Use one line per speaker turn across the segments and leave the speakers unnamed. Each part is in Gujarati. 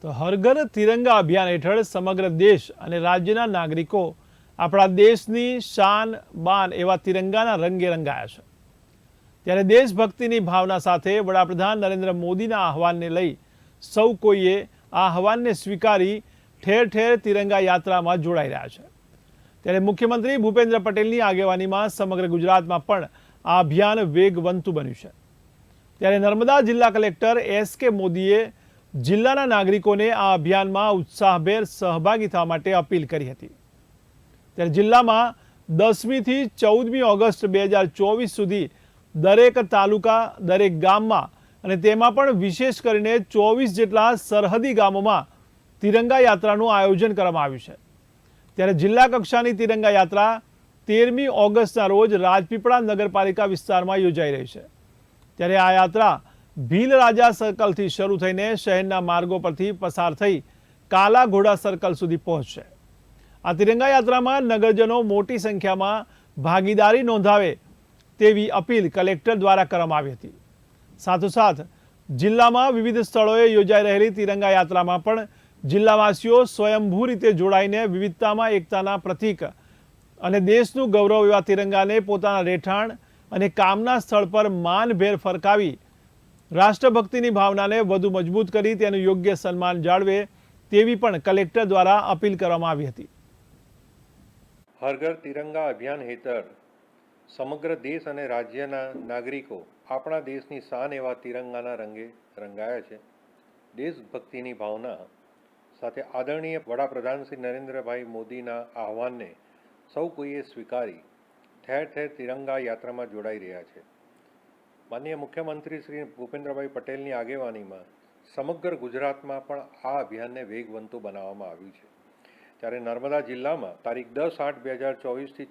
તો હર ઘર તિરંગા અભિયાન હેઠળ સમગ્ર દેશ અને રાજ્યના નાગરિકો આપણા દેશની શાન બાન એવા તિરંગાના રંગે રંગાયા છે। ત્યારે દેશભક્તિની ભાવના સાથે વડાપ્રધાન નરેન્દ્ર મોદીના આહવાનને લઈ સૌ કોઈએ આ આહવાનને સ્વીકારી ઠેર ઠેર તિરંગા યાત્રામાં જોડાઈ રહ્યા છે। ત્યારે મુખ્યમંત્રી ભૂપેન્દ્ર પટેલની આગેવાનીમાં સમગ્ર ગુજરાતમાં પણ આ અભિયાન વેગવંતુ બન્યું છે। ત્યારે નર્મદા જિલ્લા કલેક્ટર એસ.કે. મોદીએ જિલ્લાના નાગરિકોને આ અભિયાનમાં ઉત્સાહભેર સહભાગી થવા માટે અપીલ કરી હતી। ત્યારે જિલ્લામાં 10મીથી 14મી ઓગસ્ટ 2024 સુધી દરેક તાલુકા દરેક ગામમાં અને તેમાં પણ વિશેષ કરીને 24 જેટલા સરહદી ગામોમાં તિરંગા યાત્રાનું આયોજન કરવામાં આવ્યું છે। ત્યારે જિલ્લા કક્ષાની તિરંગા યાત્રા 13મી ઓગસ્ટના રોજ રાજપીપળા નગરપાલિકા વિસ્તારમાં યોજાઈ રહી છે। ત્યારે આ યાત્રા ભીલ રાજા સર્કલથી શરૂ થઈને શહેરના માર્ગો પરથી પસાર થઈ કાલા ઘોડા સર્કલ સુધી પહોંચશે। આ તિરંગા યાત્રામાં નગરજનો મોટી સંખ્યામાં ભાગીદારી નોંધાવે તેવી અપીલ કલેક્ટર દ્વારા કરવામાં આવી હતી। સાથોસાથ જિલ્લામાં વિવિધ સ્થળોએ યોજાઈ રહેલી તિરંગા યાત્રામાં પણ જિલ્લાવાસીઓ સ્વયંભૂ રીતે જોડાઈને વિવિધતામાં એકતાના પ્રતીક અને દેશનું ગૌરવ એવા તિરંગાને પોતાના રહેઠાણ અને કામના સ્થળ પર માનભેર ફરકાવી રાષ્ટ્રભક્તિની ભાવનાને વધુ મજબૂત કરી તેનું યોગ્ય સન્માન જાળવે તેવી પણ કલેક્ટર દ્વારા અપીલ કરવામાં આવી હતી।
હર ઘર તિરંગા અભિયાન હેઠળ સમગ્ર દેશ અને રાજ્યના નાગરિકો આપણા દેશની શાન એવા તિરંગાના રંગે રંગાયા છે। દેશભક્તિની ભાવના સાથે આદરણીય વડાપ્રધાન શ્રી નરેન્દ્રભાઈ મોદીના આહવાનને સૌ કોઈએ સ્વીકારી ઠેર ઠેર તિરંગા યાત્રામાં જોડાઈ રહ્યા છે। માનનીય મુખ્યમંત્રી શ્રી ભૂપેન્દ્રભાઈ પટેલની આગેવાનીમાં સમગ્ર ગુજરાતમાં પણ આ અભિયાનને વેગવંતુ બનાવવામાં આવ્યું છે। ત્યારે નર્મદા જિલ્લામાં તારીખ 10/8/2024થી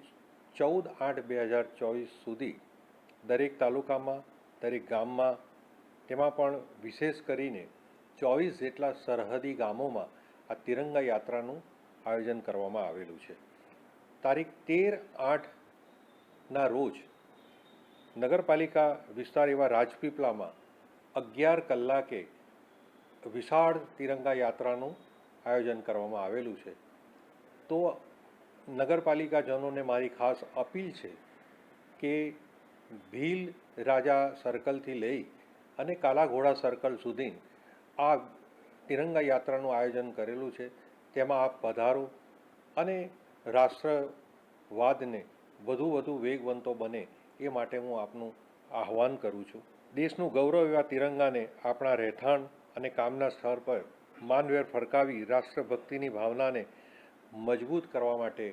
14/8/2024 સુધી દરેક તાલુકામાં દરેક ગામમાં તેમાં પણ વિશેષ કરીને 24 જેટલા સરહદી ગામોમાં આ તિરંગા યાત્રાનું આયોજન કરવામાં આવેલું છે। તારીખ 13/8ના રોજ નગરપાલિકા વિસ્તાર એવા રાજપીપળામાં 11 કલાકે વિશાળ તિરંગા યાત્રાનું આયોજન કરવામાં આવેલું છે। તો નગરપાલિકાજનોને મારી ખાસ અપીલ છે કે ભીલ રાજા સર્કલથી લઈ અને કાલા ઘોડા સર્કલ સુધી આ તિરંગા યાત્રાનું આયોજન કરેલું છે। તેમાં આપ પધારો અને રાષ્ટ્રવાદને વધુ વેગવંતો બને એ માટે હું આપનું આહ્વાન કરું છું। દેશનું ગૌરવ એવા તિરંગાને આપણા રહેઠાણ અને કામના સ્થળ પર માનભેર ફરકાવી રાષ્ટ્રભક્તિની ભાવનાને મજબૂત કરવા માટે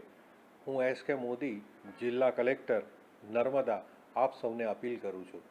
હું એસ.કે. મોદી જિલ્લા કલેક્ટર નર્મદા આપ સૌને અપીલ કરું છું।